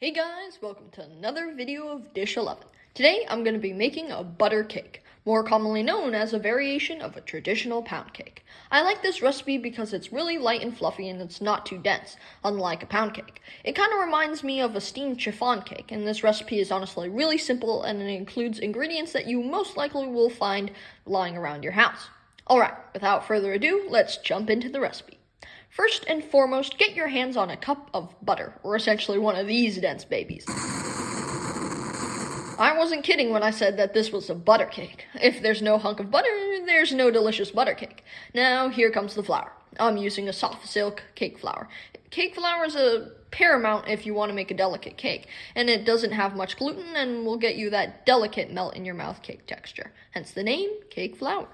Hey guys, welcome to another video of Dish 11. Today I'm going to be making a butter cake, more commonly known as a variation of a traditional pound cake. I like this recipe because it's really light and fluffy and it's not too dense, unlike a pound cake. It kind of reminds me of a steamed chiffon cake, and this recipe is honestly really simple and it includes ingredients that you most likely will find lying around your house. Alright, without further ado, let's jump into the recipe. First and foremost, get your hands on a cup of butter, or essentially one of these dense babies. I wasn't kidding when I said that this was a butter cake. If there's no hunk of butter, there's no delicious butter cake. Now, here comes the flour. I'm using a soft silk cake flour. Cake flour is a paramount if you want to make a delicate cake, and it doesn't have much gluten and will get you that delicate melt-in-your-mouth cake texture, hence the name, cake flour.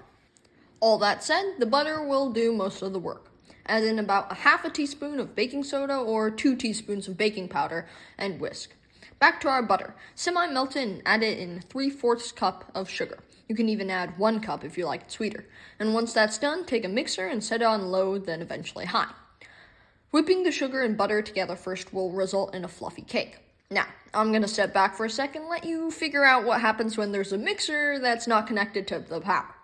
All that said, the butter will do most of the work. Add in about a half a teaspoon of baking soda or 2 teaspoons of baking powder and whisk. Back to our butter. Semi-melt it and add it in 3/4 cup of sugar. You can even add 1 cup if you like it sweeter. And once that's done, take a mixer and set it on low, then eventually high. Whipping the sugar and butter together first will result in a fluffy cake. Now, I'm going to step back for a second and let you figure out what happens when there's a mixer that's not connected to the power.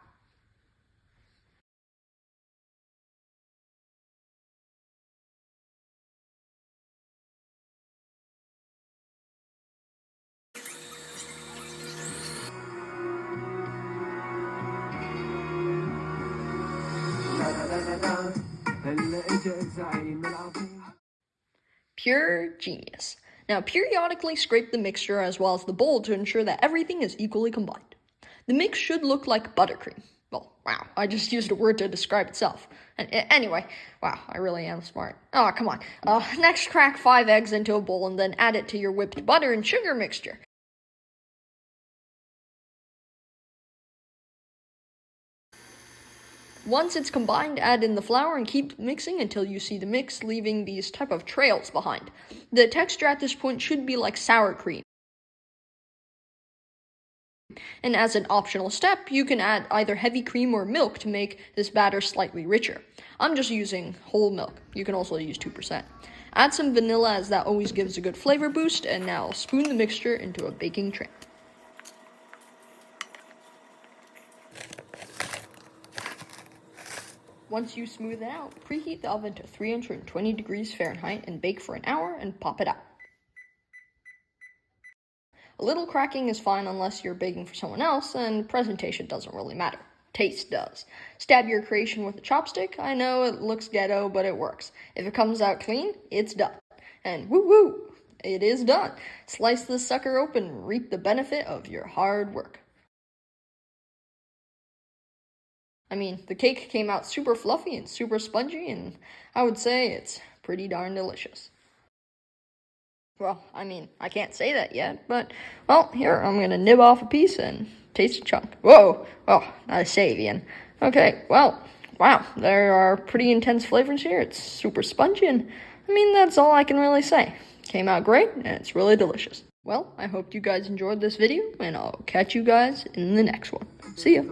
Pure genius. Now, periodically scrape the mixture as well as the bowl to ensure that everything is equally combined. The mix should look like buttercream. Well, wow, I just used a word to describe itself. Anyway, wow, I really am smart. Oh, come on. Next, crack 5 eggs into a bowl and then add it to your whipped butter and sugar mixture. Once it's combined, add in the flour and keep mixing until you see the mix leaving these type of trails behind. The texture at this point should be like sour cream. And as an optional step, you can add either heavy cream or milk to make this batter slightly richer. I'm just using whole milk. You can also use 2%. Add some vanilla as that always gives a good flavor boost, and now spoon the mixture into a baking tray. Once you smooth it out, preheat the oven to 320 degrees Fahrenheit and bake for an hour and pop it out. A little cracking is fine unless you're baking for someone else, and presentation doesn't really matter. Taste does. Stab your creation with a chopstick. I know it looks ghetto, but it works. If it comes out clean, it's done. And woo-woo, it is done. Slice this sucker open, reap the benefit of your hard work. I mean, the cake came out super fluffy and super spongy, and I would say it's pretty darn delicious. Well, I mean, I can't say that yet, but, well, here, I'm gonna nib off a piece and taste a chunk. Whoa! Oh, nice save, Ian. Okay, well, wow, there are pretty intense flavors here. It's super spongy, and, I mean, that's all I can really say. Came out great, and it's really delicious. Well, I hope you guys enjoyed this video, and I'll catch you guys in the next one. See ya!